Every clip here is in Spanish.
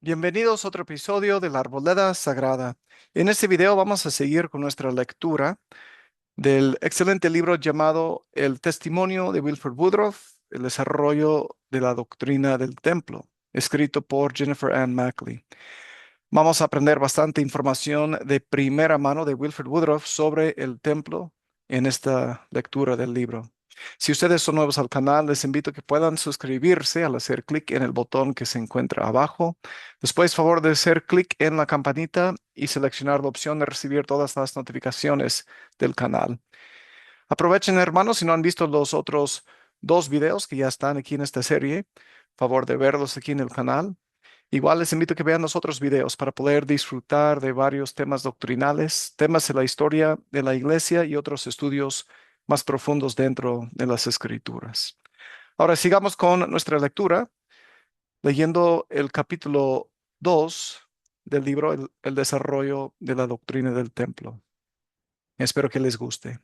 Bienvenidos a otro episodio de la Arboleda Sagrada. En este video vamos a seguir con nuestra lectura del excelente libro llamado El Testimonio de Wilford Woodruff, el desarrollo de la doctrina del templo, escrito por Jennifer Ann Mackley. Vamos a aprender bastante información de primera mano de Wilford Woodruff sobre el templo en esta lectura del libro. Si ustedes son nuevos al canal, les invito a que puedan suscribirse al hacer clic en el botón que se encuentra abajo. Después, favor de hacer clic en la campanita y seleccionar la opción de recibir todas las notificaciones del canal. Aprovechen, hermanos, si no han visto los otros dos videos que ya están aquí en esta serie, favor de verlos aquí en el canal. Igual les invito a que vean los otros videos para poder disfrutar de varios temas doctrinales, temas de la historia de la iglesia y otros estudios más profundos dentro de las escrituras. Ahora sigamos con nuestra lectura, leyendo el capítulo 2 del libro, el desarrollo de la doctrina del templo. Espero que les guste.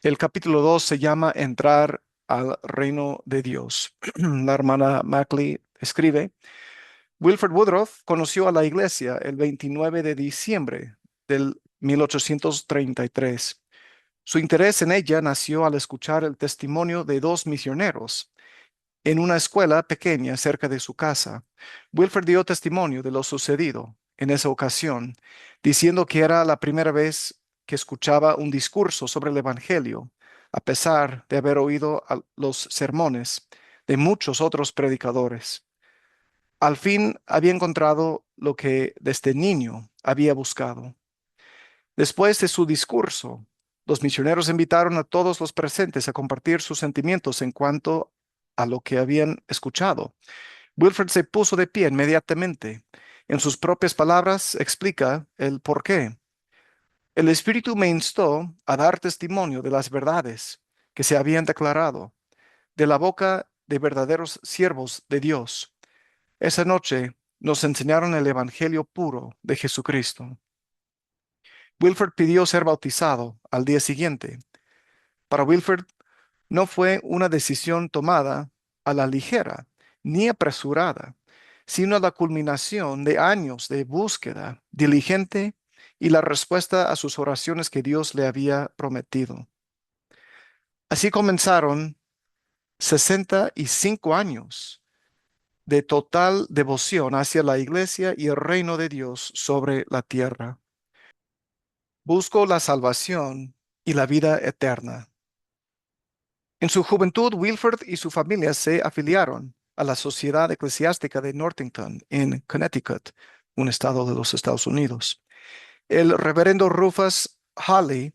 El capítulo 2 se llama Entrar al reino de Dios. La hermana Mackley escribe: Wilford Woodruff conoció a la iglesia el 29 de diciembre del 1833. Su interés en ella nació al escuchar el testimonio de dos misioneros en una escuela pequeña cerca de su casa. Wilford dio testimonio de lo sucedido en esa ocasión, diciendo que era la primera vez que escuchaba un discurso sobre el Evangelio, a pesar de haber oído los sermones de muchos otros predicadores. Al fin había encontrado lo que desde niño había buscado. Después de su discurso, los misioneros invitaron a todos los presentes a compartir sus sentimientos en cuanto a lo que habían escuchado. Wilford se puso de pie inmediatamente. En sus propias palabras explica el por qué. El Espíritu me instó a dar testimonio de las verdades que se habían declarado de la boca de verdaderos siervos de Dios. Esa noche nos enseñaron el Evangelio puro de Jesucristo. Wilford pidió ser bautizado al día siguiente. Para Wilford no fue una decisión tomada a la ligera ni apresurada, sino la culminación de años de búsqueda diligente y la respuesta a sus oraciones que Dios le había prometido. Así comenzaron 65 años de total devoción hacia la iglesia y el reino de Dios sobre la tierra. Busco la salvación y la vida eterna. En su juventud, Wilford y su familia se afiliaron a la Sociedad Eclesiástica de Northington, en Connecticut, un estado de los Estados Unidos. El reverendo Rufus Halley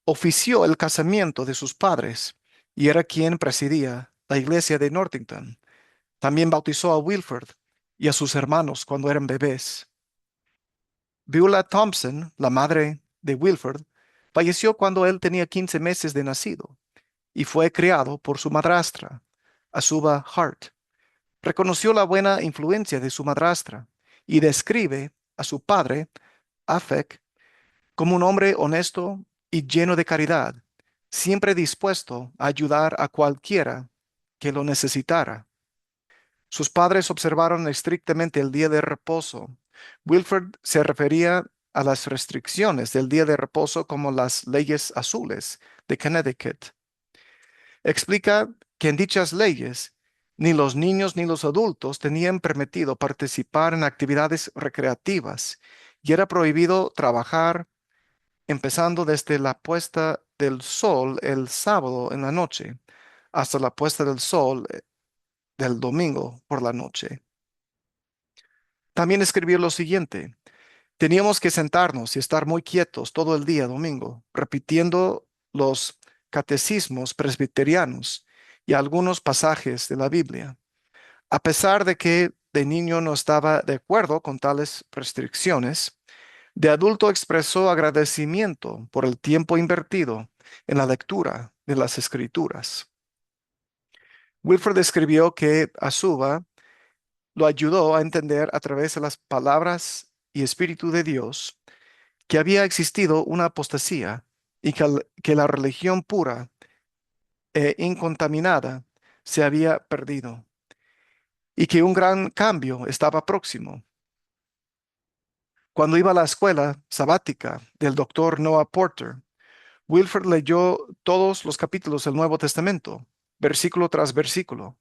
ofició el casamiento de sus padres y era quien presidía la iglesia de Northington. También bautizó a Wilford y a sus hermanos cuando eran bebés. Beulah Thompson, la madre de Wilford, falleció cuando él tenía 15 meses de nacido y fue criado por su madrastra, Asuba Hart. Reconoció la buena influencia de su madrastra y describe a su padre, Afek, como un hombre honesto y lleno de caridad, siempre dispuesto a ayudar a cualquiera que lo necesitara. Sus padres observaron estrictamente el día de reposo. Wilford se refería a las restricciones del día de reposo como las leyes azules de Connecticut. Explica que en dichas leyes ni los niños ni los adultos tenían permitido participar en actividades recreativas y era prohibido trabajar empezando desde la puesta del sol el sábado en la noche hasta la puesta del sol del domingo por la noche. También escribió lo siguiente: teníamos que sentarnos y estar muy quietos todo el día domingo, repitiendo los catecismos presbiterianos y algunos pasajes de la Biblia. A pesar de que de niño no estaba de acuerdo con tales restricciones, de adulto expresó agradecimiento por el tiempo invertido en la lectura de las Escrituras. Wilford escribió que Asuba lo ayudó a entender a través de las palabras y espíritu de Dios que había existido una apostasía y que la religión pura e incontaminada se había perdido y que un gran cambio estaba próximo. Cuando iba a la escuela sabática del doctor Noah Porter, Wilford leyó todos los capítulos del Nuevo Testamento, versículo tras versículo.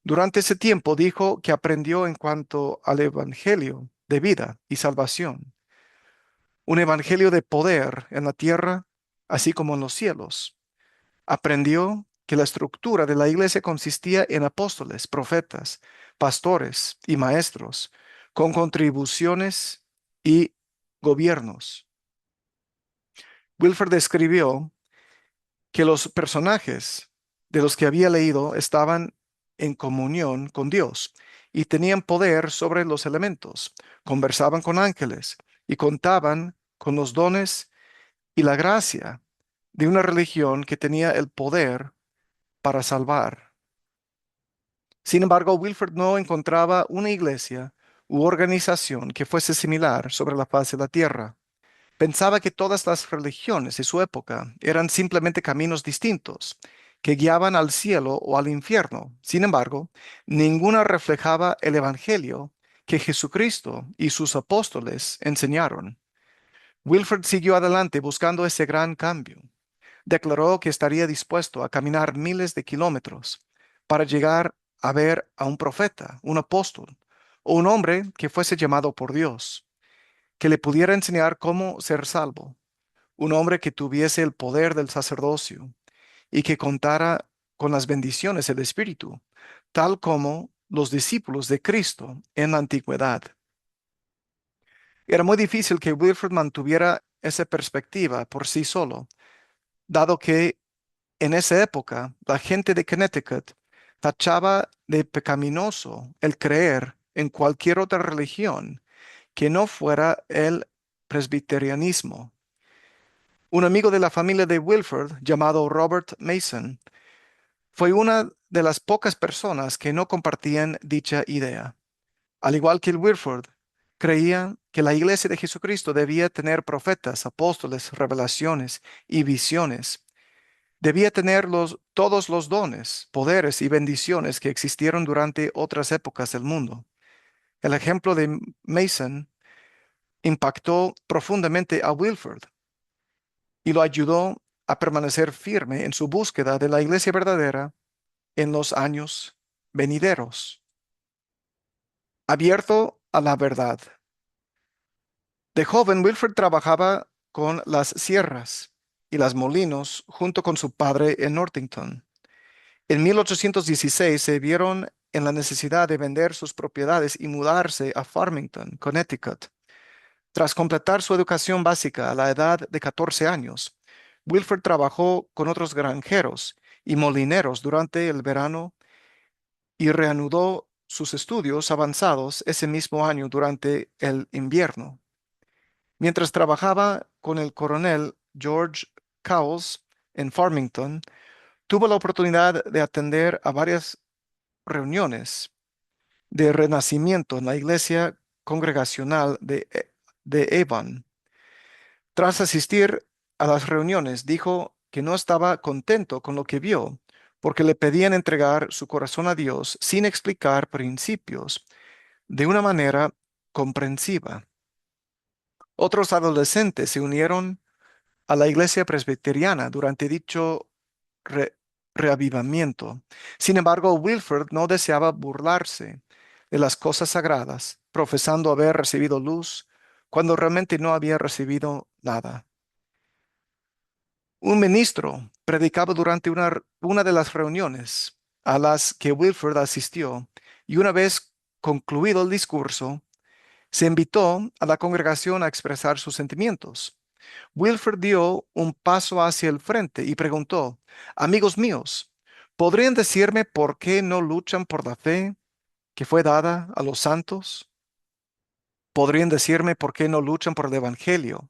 Durante ese tiempo dijo que aprendió en cuanto al Evangelio de vida y salvación, un evangelio de poder en la tierra, así como en los cielos. Aprendió que la estructura de la iglesia consistía en apóstoles, profetas, pastores y maestros, con contribuciones y gobiernos. Wilford escribió que los personajes de los que había leído estaban en comunión con Dios y tenían poder sobre los elementos, conversaban con ángeles y contaban con los dones y la gracia de una religión que tenía el poder para salvar. Sin embargo, Wilford no encontraba una iglesia u organización que fuese similar sobre la faz de la tierra. Pensaba que todas las religiones de su época eran simplemente caminos distintos, que guiaban al cielo o al infierno. Sin embargo, ninguna reflejaba el Evangelio que Jesucristo y sus apóstoles enseñaron. Wilford siguió adelante buscando ese gran cambio. Declaró que estaría dispuesto a caminar miles de kilómetros para llegar a ver a un profeta, un apóstol o un hombre que fuese llamado por Dios, que le pudiera enseñar cómo ser salvo, un hombre que tuviese el poder del sacerdocio y que contara con las bendiciones del Espíritu, tal como los discípulos de Cristo en la antigüedad. Era muy difícil que Wilford mantuviera esa perspectiva por sí solo, dado que en esa época la gente de Connecticut tachaba de pecaminoso el creer en cualquier otra religión que no fuera el presbiterianismo. Un amigo de la familia de Wilford, llamado Robert Mason, fue una de las pocas personas que no compartían dicha idea. Al igual que el Wilford, creía que la iglesia de Jesucristo debía tener profetas, apóstoles, revelaciones y visiones. Debía tener todos los dones, poderes y bendiciones que existieron durante otras épocas del mundo. El ejemplo de Mason impactó profundamente a Wilford y lo ayudó a permanecer firme en su búsqueda de la iglesia verdadera en los años venideros. Abierto a la verdad. De joven, Wilford trabajaba con las sierras y las molinos junto con su padre en Northington. En 1816 se vieron en la necesidad de vender sus propiedades y mudarse a Farmington, Connecticut. Tras completar su educación básica a la edad de 14 años, Wilford trabajó con otros granjeros y molineros durante el verano y reanudó sus estudios avanzados ese mismo año durante el invierno. Mientras trabajaba con el coronel George Cowles en Farmington, tuvo la oportunidad de atender a varias reuniones de renacimiento en la iglesia congregacional de Avon. Tras asistir a las reuniones, dijo que no estaba contento con lo que vio, porque le pedían entregar su corazón a Dios sin explicar principios de una manera comprensiva. Otros adolescentes se unieron a la iglesia presbiteriana durante dicho re- reavivamiento. Sin embargo, Wilford no deseaba burlarse de las cosas sagradas, profesando haber recibido luz cuando realmente no había recibido nada. Un ministro predicaba durante una de las reuniones a las que Wilford asistió y una vez concluido el discurso, se invitó a la congregación a expresar sus sentimientos. Wilford dio un paso hacia el frente y preguntó, amigos míos, ¿podrían decirme por qué no luchan por la fe que fue dada a los santos? ¿Podrían decirme por qué no luchan por el Evangelio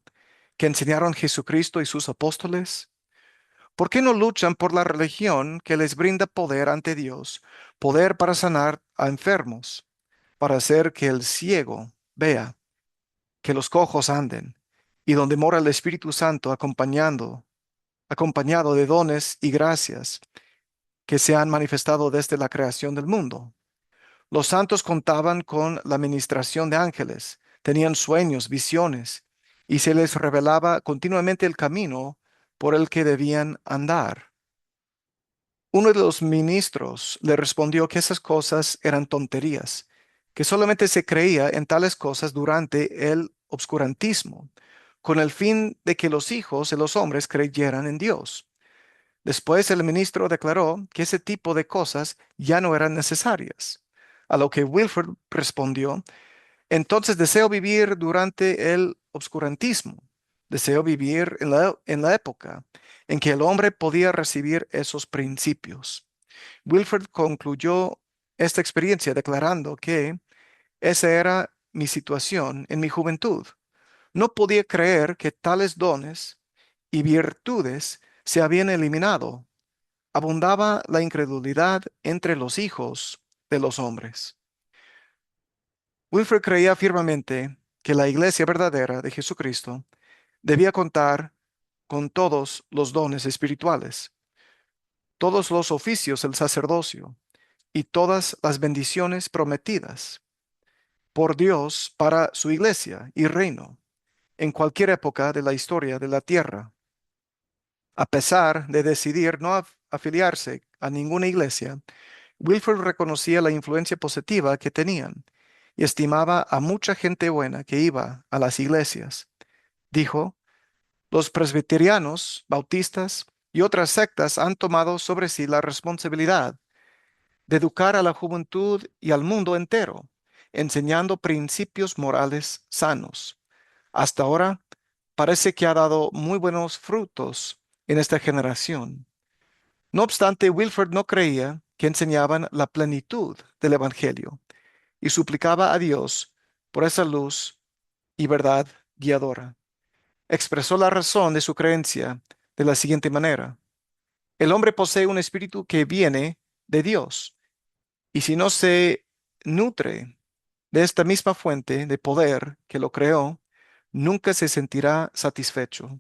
que enseñaron Jesucristo y sus apóstoles? ¿Por qué no luchan por la religión que les brinda poder ante Dios, poder para sanar a enfermos, para hacer que el ciego vea, que los cojos anden, y donde mora el Espíritu Santo acompañado de dones y gracias que se han manifestado desde la creación del mundo? Los santos contaban con la ministración de ángeles, Tenían sueños, visiones, y se les revelaba continuamente el camino por el que debían andar. Uno de los ministros le respondió que esas cosas eran tonterías, que solamente se creía en tales cosas durante el obscurantismo, con el fin de que los hijos de los hombres creyeran en Dios. Después el ministro declaró que ese tipo de cosas ya no eran necesarias, a lo que Wilford respondió: entonces deseo vivir durante el obscurantismo. Deseo vivir en la época en que el hombre podía recibir esos principios. Wilford concluyó esta experiencia declarando que esa era mi situación en mi juventud. No podía creer que tales dones y virtudes se habían eliminado. Abundaba la incredulidad entre los hijos de los hombres. Wilfred creía firmemente que la iglesia verdadera de Jesucristo debía contar con todos los dones espirituales, todos los oficios del sacerdocio y todas las bendiciones prometidas por Dios para su iglesia y reino en cualquier época de la historia de la tierra. A pesar de decidir no afiliarse a ninguna iglesia, Wilfred reconocía la influencia positiva que tenían y estimaba a mucha gente buena que iba a las iglesias. Dijo: los presbiterianos, bautistas y otras sectas han tomado sobre sí la responsabilidad de educar a la juventud y al mundo entero, enseñando principios morales sanos. Hasta ahora parece que ha dado muy buenos frutos en esta generación. No obstante, Wilford no creía que enseñaban la plenitud del Evangelio y suplicaba a Dios por esa luz y verdad guiadora. Expresó la razón de su creencia de la siguiente manera: el hombre posee un espíritu que viene de Dios, y si no se nutre de esta misma fuente de poder que lo creó, nunca se sentirá satisfecho.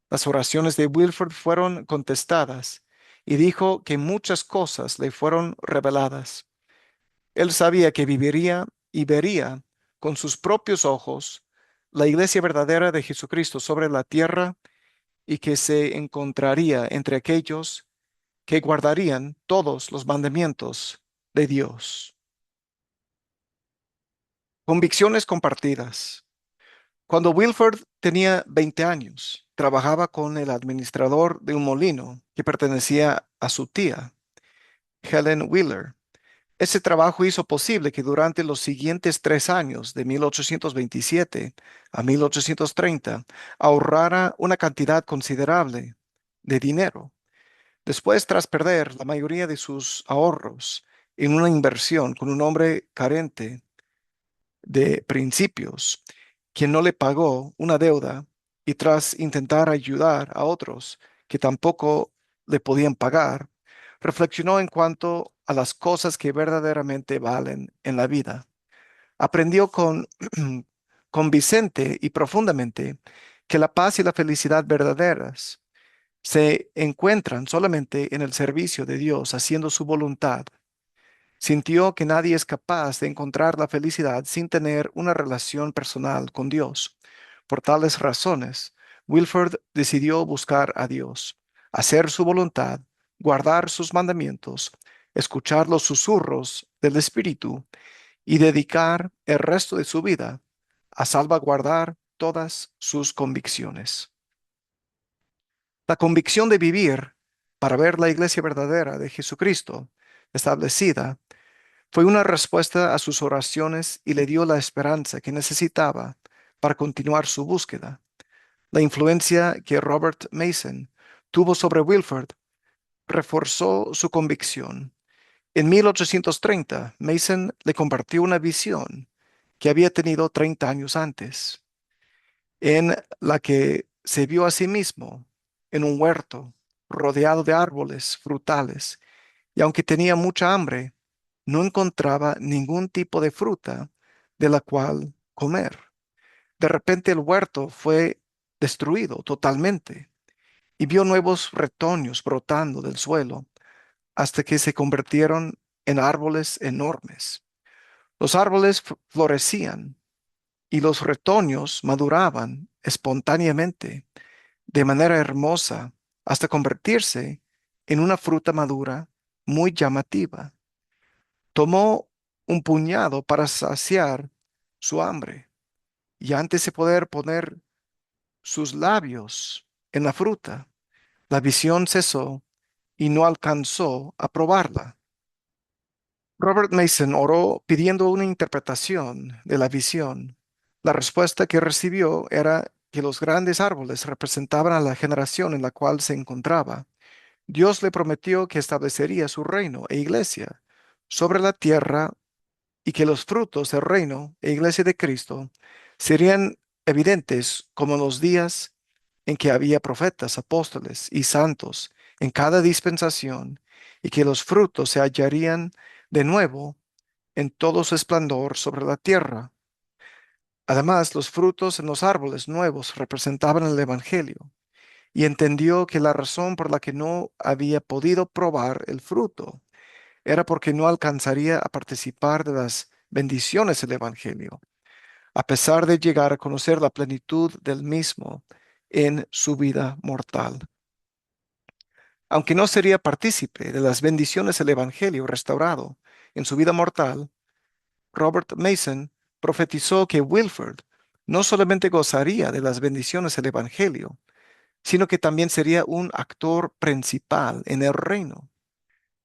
Las oraciones de Wilford fueron contestadas y dijo que muchas cosas le fueron reveladas. Él sabía que viviría y vería con sus propios ojos la iglesia verdadera de Jesucristo sobre la tierra y que se encontraría entre aquellos que guardarían todos los mandamientos de Dios. Convicciones compartidas. Cuando Wilford tenía 20 años, trabajaba con el administrador de un molino que pertenecía a su tía, Helen Wheeler. Ese trabajo hizo posible que durante los siguientes 3 años, de 1827 a 1830, ahorrara una cantidad considerable de dinero. Después, tras perder la mayoría de sus ahorros en una inversión con un hombre carente de principios, quien no le pagó una deuda, y tras intentar ayudar a otros que tampoco le podían pagar, reflexionó en cuanto a las cosas que verdaderamente valen en la vida. Aprendió convincente y profundamente que la paz y la felicidad verdaderas se encuentran solamente en el servicio de Dios, haciendo su voluntad. Sintió que nadie es capaz de encontrar la felicidad sin tener una relación personal con Dios. Por tales razones, Wilford decidió buscar a Dios, hacer su voluntad, guardar sus mandamientos, escuchar los susurros del Espíritu y dedicar el resto de su vida a salvaguardar todas sus convicciones. La convicción de vivir para ver la iglesia verdadera de Jesucristo establecida fue una respuesta a sus oraciones y le dio la esperanza que necesitaba para continuar su búsqueda. La influencia que Robert Mason tuvo sobre Wilford reforzó su convicción. En 1830, Mason le compartió una visión que había tenido 30 años antes, en la que se vio a sí mismo en un huerto rodeado de árboles frutales, y aunque tenía mucha hambre, no encontraba ningún tipo de fruta de la cual comer. De repente el huerto fue destruido totalmente y vio nuevos retoños brotando del suelo hasta que se convirtieron en árboles enormes. Los árboles florecían y los retoños maduraban espontáneamente, de manera hermosa, hasta convertirse en una fruta madura muy llamativa. Tomó un puñado para saciar su hambre, y antes de poder poner sus labios en la fruta, la visión cesó y no alcanzó a probarla. Robert Mason oró pidiendo una interpretación de la visión. La respuesta que recibió era que los grandes árboles representaban a la generación en la cual se encontraba. Dios le prometió que establecería su reino e iglesia sobre la tierra y que los frutos del reino e iglesia de Cristo serían evidentes como en los días en que había profetas, apóstoles y santos en cada dispensación, y que los frutos se hallarían de nuevo en todo su esplendor sobre la tierra. Además, los frutos en los árboles nuevos representaban el Evangelio, y entendió que la razón por la que no había podido probar el fruto era porque no alcanzaría a participar de las bendiciones del Evangelio, a pesar de llegar a conocer la plenitud del mismo en su vida mortal. Aunque no sería partícipe de las bendiciones del Evangelio restaurado en su vida mortal, Robert Mason profetizó que Wilford no solamente gozaría de las bendiciones del Evangelio, sino que también sería un actor principal en el reino.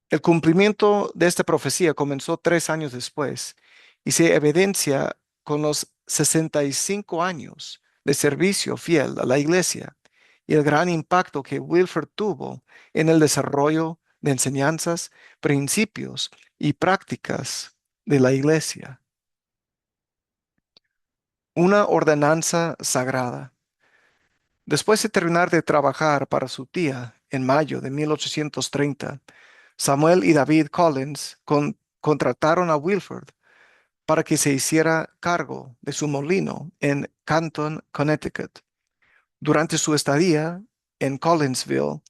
El cumplimiento de esta profecía comenzó 3 años después y se evidencia con los 65 años de servicio fiel a la iglesia y el gran impacto que Wilford tuvo en el desarrollo de enseñanzas, principios y prácticas de la iglesia. Una ordenanza sagrada. Después de terminar de trabajar para su tía en mayo de 1830, Samuel y David Collins contrataron a Wilford para que se hiciera cargo de su molino en Canton, Connecticut. Durante su estadía en Collinsville,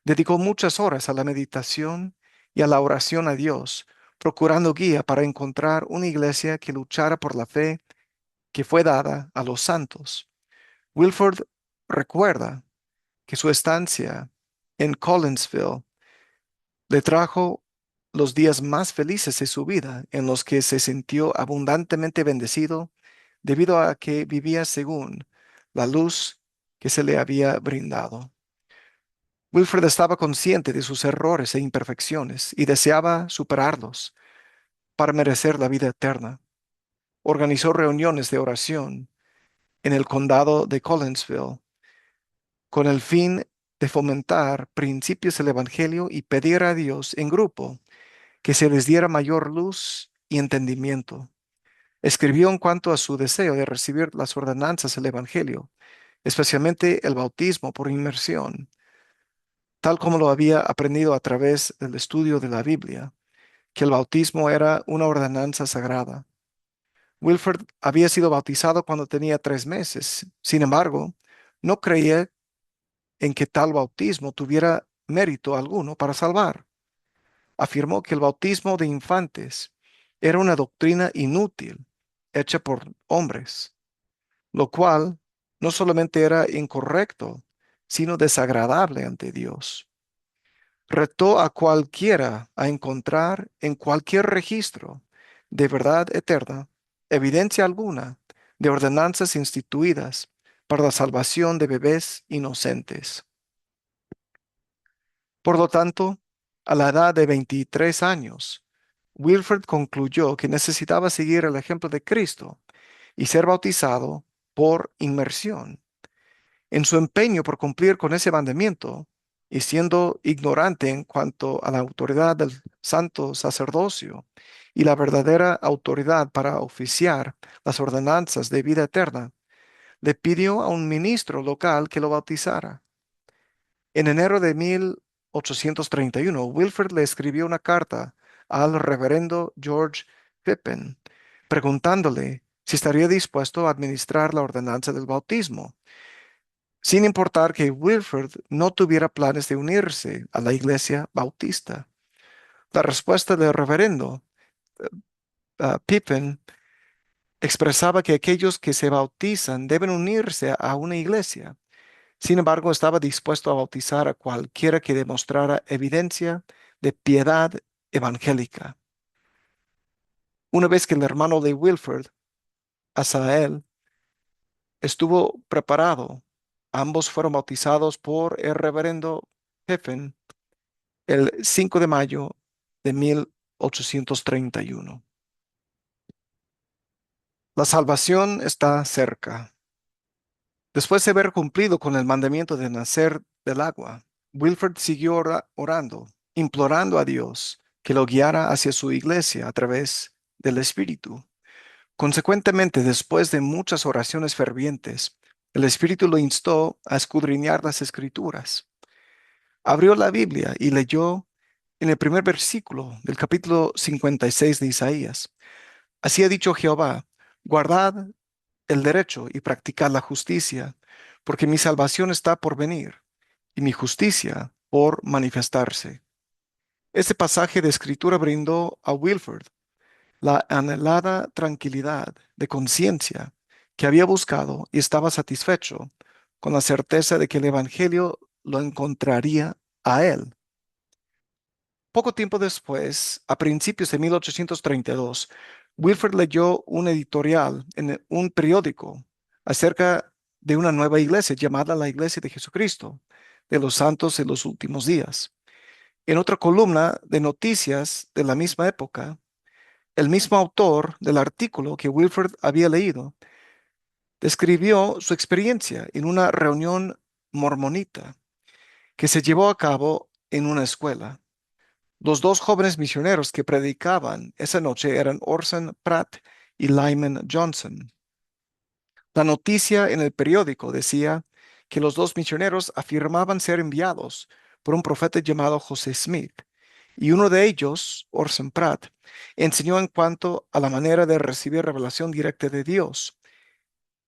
dedicó muchas horas a la meditación y a la oración a Dios, procurando guía para encontrar una iglesia que luchara por la fe que fue dada a los santos. Wilford recuerda que su estancia en Collinsville le trajo los días más felices de su vida, en los que se sintió abundantemente bendecido debido a que vivía según la luz que se le había brindado. Wilfred estaba consciente de sus errores e imperfecciones y deseaba superarlos para merecer la vida eterna. Organizó reuniones de oración en el condado de Collinsville con el fin de fomentar principios del Evangelio y pedir a Dios en grupo que se les diera mayor luz y entendimiento. Escribió en cuanto a su deseo de recibir las ordenanzas del Evangelio, especialmente el bautismo por inmersión, tal como lo había aprendido a través del estudio de la Biblia, que el bautismo era una ordenanza sagrada. Wilford había sido bautizado cuando tenía 3 meses. Sin embargo, no creía en que tal bautismo tuviera mérito alguno para salvar. Afirmó que el bautismo de infantes era una doctrina inútil, hecha por hombres, lo cual no solamente era incorrecto, sino desagradable ante Dios. Retó a cualquiera a encontrar en cualquier registro de verdad eterna evidencia alguna de ordenanzas instituidas para la salvación de bebés inocentes. Por lo tanto, a la edad de 23 años, Wilfred concluyó que necesitaba seguir el ejemplo de Cristo y ser bautizado por inmersión. En su empeño por cumplir con ese mandamiento y siendo ignorante en cuanto a la autoridad del santo sacerdocio y la verdadera autoridad para oficiar las ordenanzas de vida eterna, le pidió a un ministro local que lo bautizara. En enero de 1831, Wilfred le escribió una carta al reverendo George Pippin, preguntándole si estaría dispuesto a administrar la ordenanza del bautismo, sin importar que Wilfred no tuviera planes de unirse a la iglesia bautista. La respuesta del reverendo Pippin expresaba que aquellos que se bautizan deben unirse a una iglesia. Sin embargo, estaba dispuesto a bautizar a cualquiera que demostrara evidencia de piedad evangélica. Una vez que el hermano de Wilford, Asael, estuvo preparado, ambos fueron bautizados por el reverendo Heffen el 5 de mayo de 1831. La salvación está cerca. Después de haber cumplido con el mandamiento de nacer del agua, Wilford siguió orando, implorando a Dios que lo guiara hacia su iglesia a través del Espíritu. Consecuentemente, después de muchas oraciones fervientes, el Espíritu lo instó a escudriñar las Escrituras. Abrió la Biblia y leyó en el primer versículo del capítulo 56 de Isaías. Así ha dicho Jehová, guardad el derecho y practicad la justicia, porque mi salvación está por venir y mi justicia por manifestarse. Este pasaje de escritura brindó a Wilford la anhelada tranquilidad de conciencia que había buscado y estaba satisfecho con la certeza de que el Evangelio lo encontraría a él. Poco tiempo después, a principios de 1832, Wilford leyó un editorial en un periódico acerca de una nueva iglesia llamada la Iglesia de Jesucristo de los Santos de los Últimos Días. En otra columna de noticias de la misma época, el mismo autor del artículo que Wilford había leído describió su experiencia en una reunión mormonita que se llevó a cabo en una escuela. Los dos jóvenes misioneros que predicaban esa noche eran Orson Pratt y Lyman Johnson. La noticia en el periódico decía que los dos misioneros afirmaban ser enviados por un profeta llamado José Smith, y uno de ellos, Orson Pratt, enseñó en cuanto a la manera de recibir revelación directa de Dios,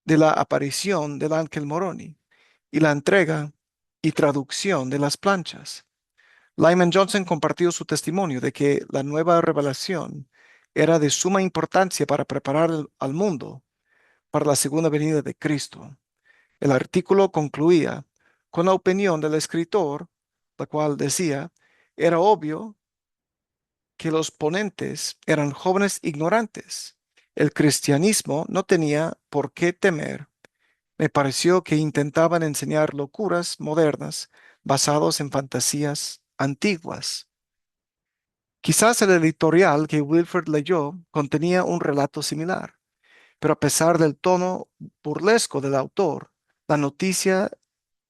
de la aparición del ángel Moroni y la entrega y traducción de las planchas. Lyman Johnson compartió su testimonio de que la nueva revelación era de suma importancia para preparar al mundo para la segunda venida de Cristo. El artículo concluía con la opinión del escritor, la cual decía, era obvio que los ponentes eran jóvenes ignorantes. El cristianismo no tenía por qué temer. Me pareció que intentaban enseñar locuras modernas basadas en fantasías antiguas. Quizás el editorial que Wilford leyó contenía un relato similar, pero a pesar del tono burlesco del autor, la noticia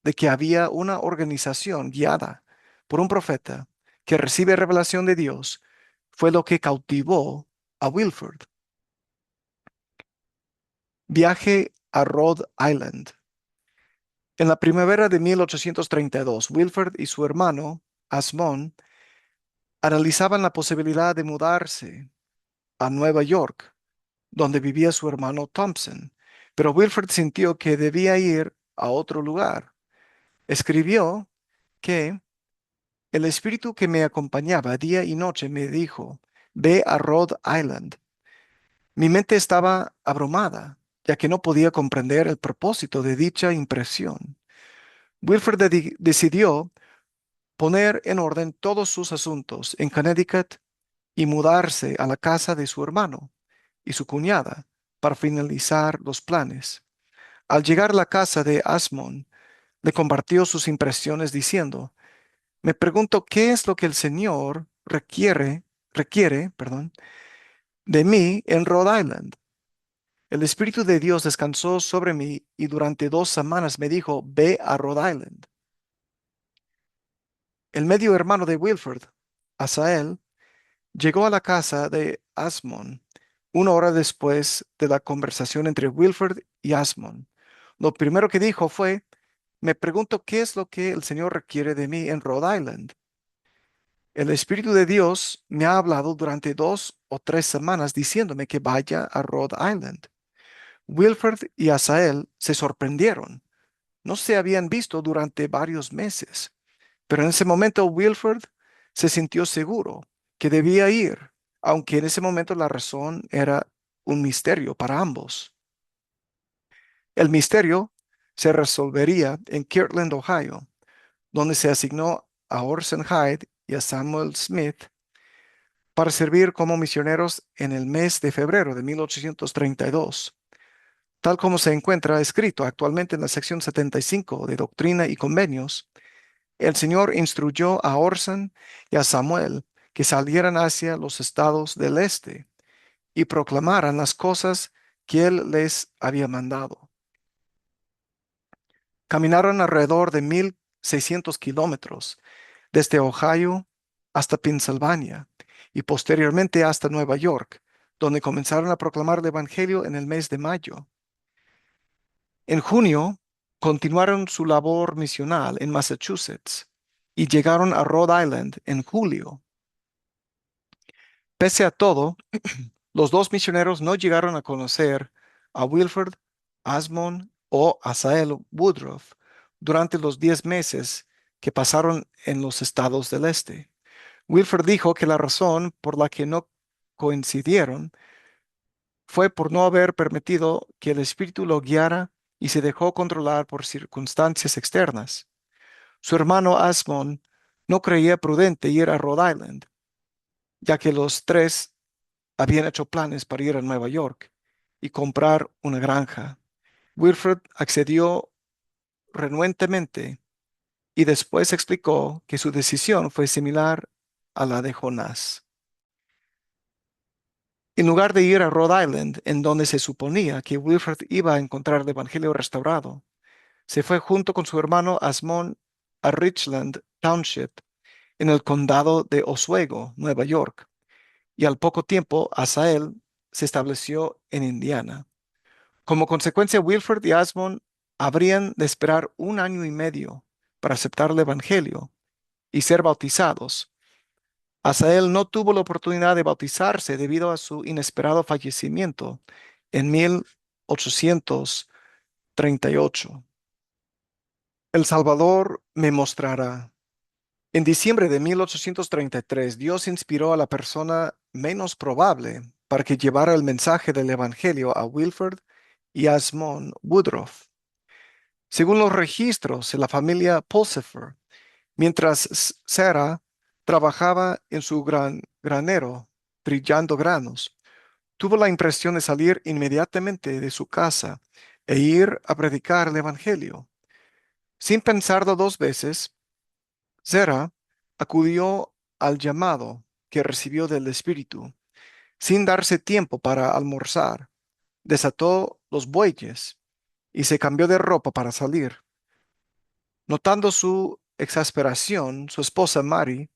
de que había una organización guiada por un profeta que recibe revelación de Dios fue lo que cautivó a Wilford. Viaje a Rhode Island. En la primavera de 1832, Wilford y su hermano, Asmon, analizaban la posibilidad de mudarse a Nueva York, donde vivía su hermano Thompson, pero Wilford sintió que debía ir a otro lugar. Escribió que el espíritu que me acompañaba día y noche me dijo, ve a Rhode Island. Mi mente estaba abrumada, ya que no podía comprender el propósito de dicha impresión. Wilford decidió poner en orden todos sus asuntos en Connecticut y mudarse a la casa de su hermano y su cuñada para finalizar los planes. Al llegar a la casa de Asmon, le compartió sus impresiones diciendo, me pregunto qué es lo que el Señor requiere, de mí en Rhode Island. El Espíritu de Dios descansó sobre mí y durante 2 semanas me dijo, ve a Rhode Island. El medio hermano de Wilford, Asael, llegó a la casa de Asmon 1 hora después de la conversación entre Wilford y Asmon. Lo primero que dijo fue, me pregunto qué es lo que el Señor requiere de mí en Rhode Island. El Espíritu de Dios me ha hablado durante 2 o 3 semanas diciéndome que vaya a Rhode Island. Wilford y Asael se sorprendieron. No se habían visto durante varios meses, pero en ese momento Wilford se sintió seguro que debía ir, aunque en ese momento la razón era un misterio para ambos. El misterio se resolvería en Kirtland, Ohio, donde se asignó a Orson Hyde y a Samuel Smith para servir como misioneros en el mes de febrero de 1832, tal como se encuentra escrito actualmente en la sección 75 de Doctrina y Convenios. El Señor instruyó a Orson y a Samuel que salieran hacia los estados del este y proclamaran las cosas que Él les había mandado. Caminaron alrededor de 1,600 kilómetros desde Ohio hasta Pensilvania y posteriormente hasta Nueva York, donde comenzaron a proclamar el Evangelio en el mes de mayo. En junio, continuaron su labor misional en Massachusetts y llegaron a Rhode Island en julio. Pese a todo, los dos misioneros no llegaron a conocer a Wilford Asmon o Asael Woodruff durante los 10 meses que pasaron en los estados del este. Wilford dijo que la razón por la que no coincidieron fue por no haber permitido que el Espíritu lo guiara y se dejó controlar por circunstancias externas. Su hermano Asmon no creía prudente ir a Rhode Island, ya que los tres habían hecho planes para ir a Nueva York y comprar una granja. Wilfred accedió renuentemente y después explicó que su decisión fue similar a la de Jonás. En lugar de ir a Rhode Island, en donde se suponía que Wilfred iba a encontrar el Evangelio restaurado, se fue junto con su hermano Asmon a Richland Township, en el condado de Oswego, Nueva York, y al poco tiempo Asael se estableció en Indiana. Como consecuencia, Wilfred y Asmon habrían de esperar 1 año y medio para aceptar el Evangelio y ser bautizados. Asael no tuvo la oportunidad de bautizarse debido a su inesperado fallecimiento en 1838. El Salvador me mostrará. En diciembre de 1833, Dios inspiró a la persona menos probable para que llevara el mensaje del Evangelio a Wilford y Asmon Woodruff. Según los registros de la familia Pulsifer, mientras Sarah trabajaba en su granero trillando granos, tuvo la impresión de salir inmediatamente de su casa e ir a predicar el Evangelio. Sin pensarlo 2 veces, Sarah acudió al llamado que recibió del Espíritu. Sin darse tiempo para almorzar, desató los bueyes y se cambió de ropa para salir. Notando su exasperación, su esposa Mary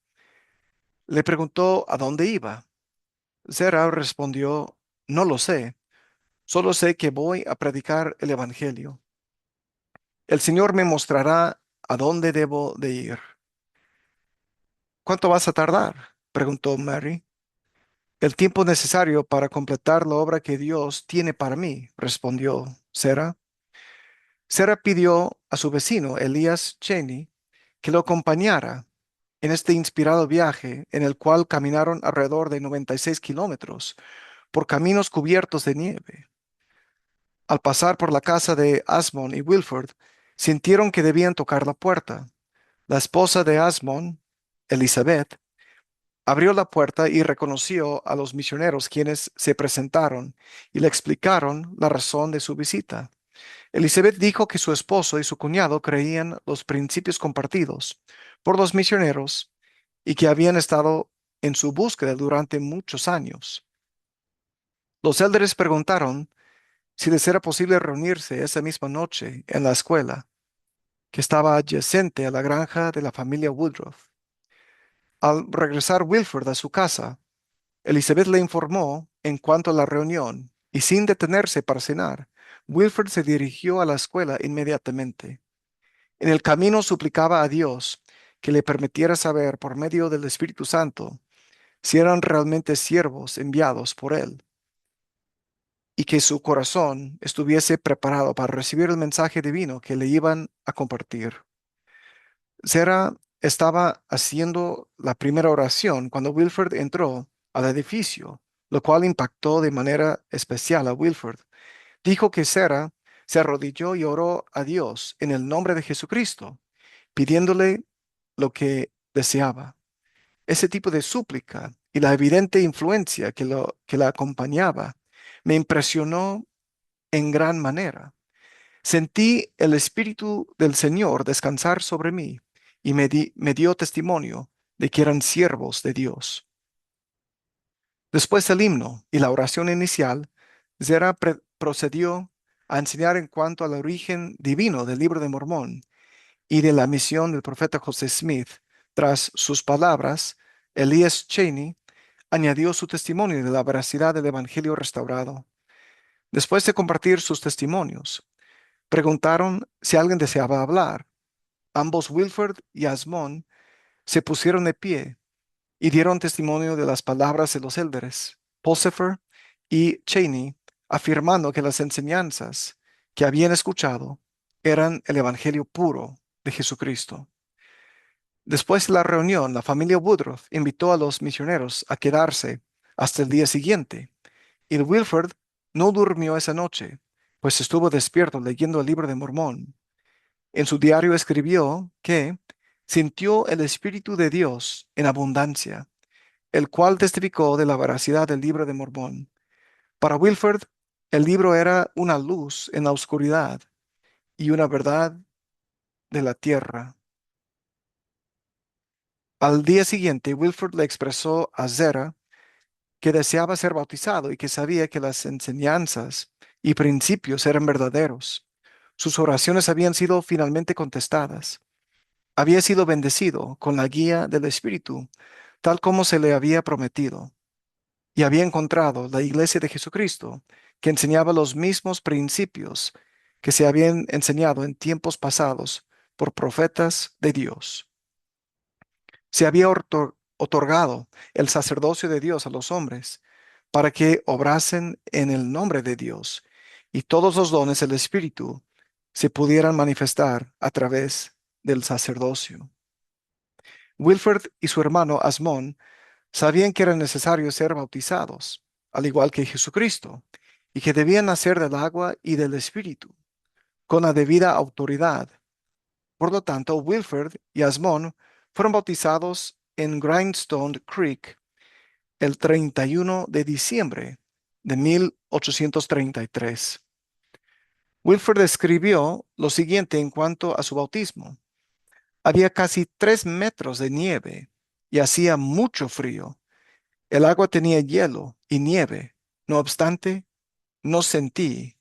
le preguntó a dónde iba. Zera respondió, no lo sé, solo sé que voy a predicar el Evangelio. El Señor me mostrará a dónde debo de ir. ¿Cuánto vas a tardar? Preguntó Mary. El tiempo necesario para completar la obra que Dios tiene para mí, respondió Zera. Zera pidió a su vecino, Elías Cheney, que lo acompañara en este inspirado viaje en el cual caminaron alrededor de 96 kilómetros por caminos cubiertos de nieve. Al pasar por la casa de Asmon y Wilford, sintieron que debían tocar la puerta. La esposa de Asmon, Elizabeth, abrió la puerta y reconoció a los misioneros quienes se presentaron y le explicaron la razón de su visita. Elizabeth dijo que su esposo y su cuñado creían los principios compartidos por los misioneros y que habían estado en su búsqueda durante muchos años. Los élderes preguntaron si les era posible reunirse esa misma noche en la escuela, que estaba adyacente a la granja de la familia Woodruff. Al regresar Wilford a su casa, Elizabeth le informó en cuanto a la reunión y sin detenerse para cenar, Wilford se dirigió a la escuela inmediatamente. En el camino suplicaba a Dios que le permitiera saber por medio del Espíritu Santo si eran realmente siervos enviados por él y que su corazón estuviese preparado para recibir el mensaje divino que le iban a compartir. Sarah estaba haciendo la primera oración cuando Wilford entró al edificio. lo cual impactó de manera especial a Wilford. Dijo que Sarah se arrodilló y oró a Dios en el nombre de Jesucristo, pidiéndole lo que deseaba. Ese tipo de súplica y la evidente influencia que la acompañaba me impresionó en gran manera. Sentí el Espíritu del Señor descansar sobre mí y me dio testimonio de que eran siervos de Dios. Después del himno y la oración inicial, Zera procedió a enseñar en cuanto al origen divino del Libro de Mormón y de la misión del profeta José Smith. Tras sus palabras, Elias Cheney añadió su testimonio de la veracidad del Evangelio restaurado. Después de compartir sus testimonios, preguntaron si alguien deseaba hablar. Ambos, Wilford y Asmon, se pusieron de pie y dieron testimonio de las palabras de los élderes, Pulsifer y Cheney, afirmando que las enseñanzas que habían escuchado eran el Evangelio puro de Jesucristo. Después de la reunión, la familia Woodruff invitó a los misioneros a quedarse hasta el día siguiente, y Wilford no durmió esa noche, pues estuvo despierto leyendo el Libro de Mormón. En su diario escribió que sintió el Espíritu de Dios en abundancia, el cual testificó de la veracidad del Libro de Mormón. Para Wilford, el libro era una luz en la oscuridad y una verdad de la tierra. Al día siguiente, Wilford le expresó a Zera que deseaba ser bautizado y que sabía que las enseñanzas y principios eran verdaderos. Sus oraciones habían sido finalmente contestadas. Había sido bendecido con la guía del Espíritu, tal como se le había prometido, y había encontrado la Iglesia de Jesucristo, que enseñaba los mismos principios que se habían enseñado en tiempos pasados por profetas de Dios. Se había otorgado el sacerdocio de Dios a los hombres para que obrasen en el nombre de Dios, y todos los dones del Espíritu se pudieran manifestar a través del sacerdocio. Wilford y su hermano Asmon sabían que era necesario ser bautizados, al igual que Jesucristo, y que debían nacer del agua y del Espíritu, con la debida autoridad. Por lo tanto, Wilford y Asmon fueron bautizados en Grindstone Creek el 31 de diciembre de 1833. Wilford escribió lo siguiente en cuanto a su bautismo. Había casi 3 metros de nieve y hacía mucho frío. El agua tenía hielo y nieve. No obstante, no sentí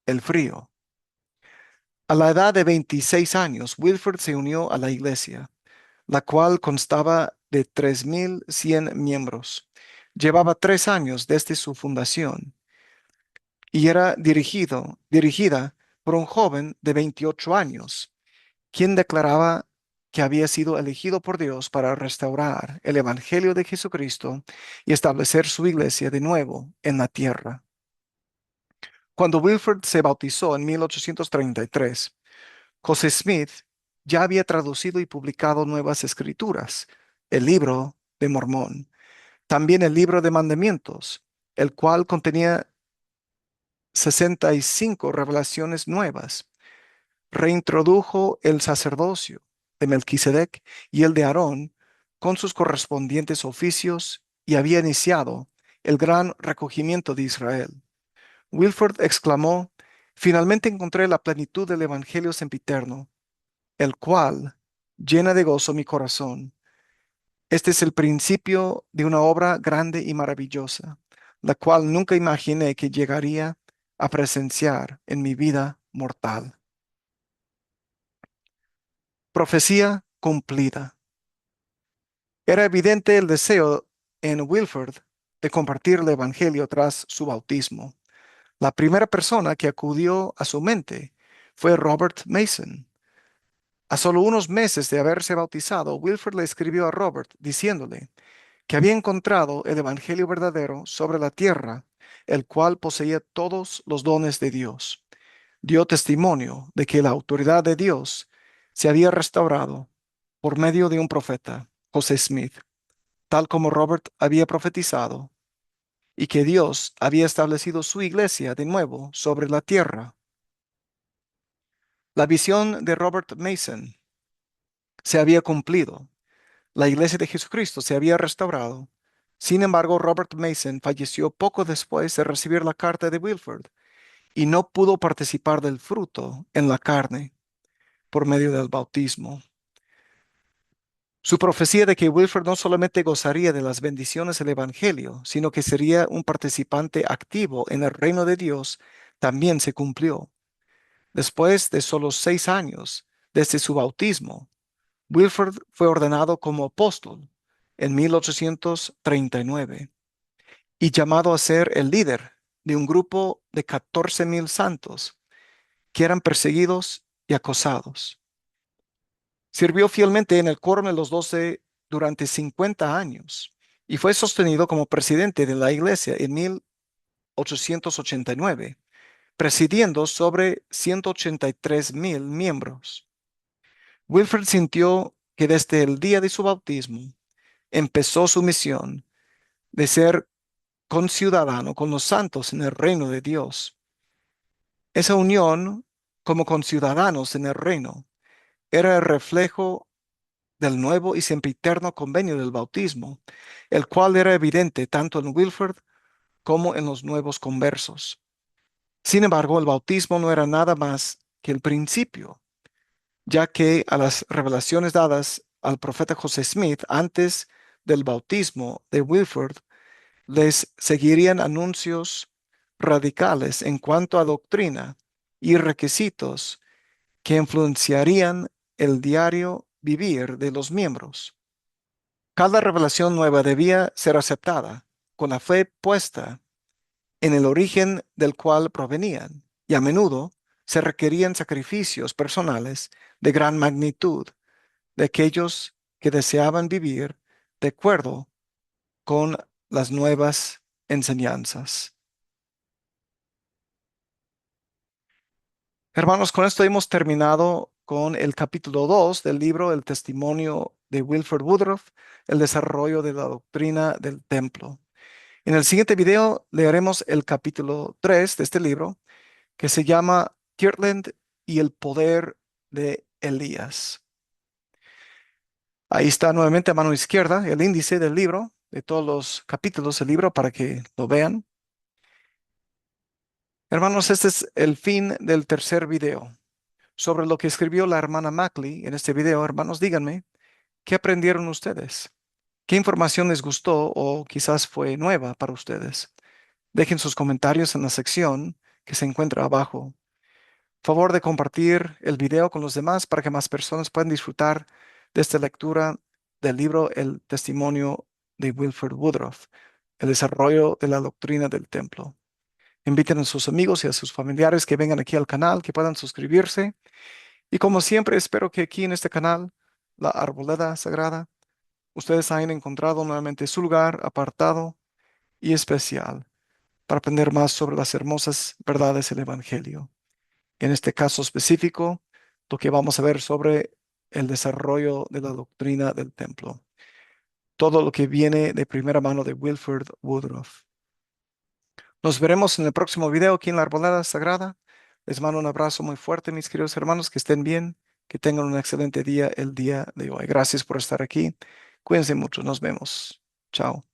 el frío. A la edad de 26 años, Wilford se unió a la iglesia, la cual constaba de 3,100 miembros. Llevaba 3 años desde su fundación y era dirigida por un joven de 28 años, quien declaraba que había sido elegido por Dios para restaurar el Evangelio de Jesucristo y establecer su iglesia de nuevo en la tierra. Cuando Wilford se bautizó en 1833, José Smith ya había traducido y publicado nuevas escrituras, el Libro de Mormón, también el Libro de Mandamientos, el cual contenía 65 revelaciones nuevas. Reintrodujo el sacerdocio de Melquisedec y el de Aarón con sus correspondientes oficios y había iniciado el gran recogimiento de Israel. Wilford exclamó: "Finalmente encontré la plenitud del Evangelio sempiterno, el cual llena de gozo mi corazón. Este es el principio de una obra grande y maravillosa, la cual nunca imaginé que llegaría a presenciar en mi vida mortal". Profecía cumplida. Era evidente el deseo en Wilford de compartir el Evangelio tras su bautismo. La primera persona que acudió a su mente fue Robert Mason. A solo unos meses de haberse bautizado, Wilford le escribió a Robert diciéndole que había encontrado el Evangelio verdadero sobre la tierra, el cual poseía todos los dones de Dios. Dio testimonio de que la autoridad de Dios se había restaurado por medio de un profeta, José Smith, tal como Robert había profetizado. y que Dios había establecido su iglesia de nuevo sobre la tierra. La visión de Robert Mason se había cumplido. La iglesia de Jesucristo se había restaurado. Sin embargo, Robert Mason falleció poco después de recibir la carta de Wilford y no pudo participar del fruto en la carne por medio del bautismo. Su profecía de que Wilford no solamente gozaría de las bendiciones del Evangelio, sino que sería un participante activo en el reino de Dios, también se cumplió. Después de solo 6 años desde su bautismo, Wilford fue ordenado como apóstol en 1839 y llamado a ser el líder de un grupo de 14,000 santos que eran perseguidos y acosados. Sirvió fielmente en el Quórum de los 12 durante 50 años y fue sostenido como presidente de la iglesia en 1889, presidiendo sobre 183,000 miembros. Wilfred sintió que desde el día de su bautismo empezó su misión de ser conciudadano con los santos en el reino de Dios. Esa unión como conciudadanos en el reino era el reflejo del nuevo y sempiterno convenio del bautismo, el cual era evidente tanto en Wilford como en los nuevos conversos. Sin embargo, el bautismo no era nada más que el principio, ya que a las revelaciones dadas al profeta José Smith antes del bautismo de Wilford les seguirían anuncios radicales en cuanto a doctrina y requisitos que influenciarían el diario vivir de los miembros. Cada revelación nueva debía ser aceptada con la fe puesta en el origen del cual provenían, y a menudo se requerían sacrificios personales de gran magnitud de aquellos que deseaban vivir de acuerdo con las nuevas enseñanzas. Hermanos, con esto hemos terminado con el capítulo 2 del libro El testimonio de Wilford Woodruff, el desarrollo de la doctrina del templo. En el siguiente video leeremos el capítulo 3 de este libro, que se llama Kirtland y el poder de Elías. Ahí está nuevamente a mano izquierda el índice del libro, de todos los capítulos del libro para que lo vean. Hermanos, este es el fin del tercer video. Sobre lo que escribió la hermana Mackley en este video, hermanos, díganme, ¿qué aprendieron ustedes? ¿Qué información les gustó o quizás fue nueva para ustedes? Dejen sus comentarios en la sección que se encuentra abajo. Favor de compartir el video con los demás para que más personas puedan disfrutar de esta lectura del libro El testimonio de Wilford Woodruff, el desarrollo de la doctrina del templo. Inviten a sus amigos y a sus familiares que vengan aquí al canal, que puedan suscribirse. Y como siempre, espero que aquí en este canal, La Arboleda Sagrada, ustedes hayan encontrado nuevamente su lugar apartado y especial para aprender más sobre las hermosas verdades del Evangelio. En este caso específico, lo que vamos a ver sobre el desarrollo de la doctrina del templo. Todo lo que viene de primera mano de Wilford Woodruff. Nos veremos en el próximo video aquí en la Arboleda Sagrada. Les mando un abrazo muy fuerte, mis queridos hermanos, que estén bien, que tengan un excelente día el día de hoy. Gracias por estar aquí. Cuídense mucho, nos vemos. Chao.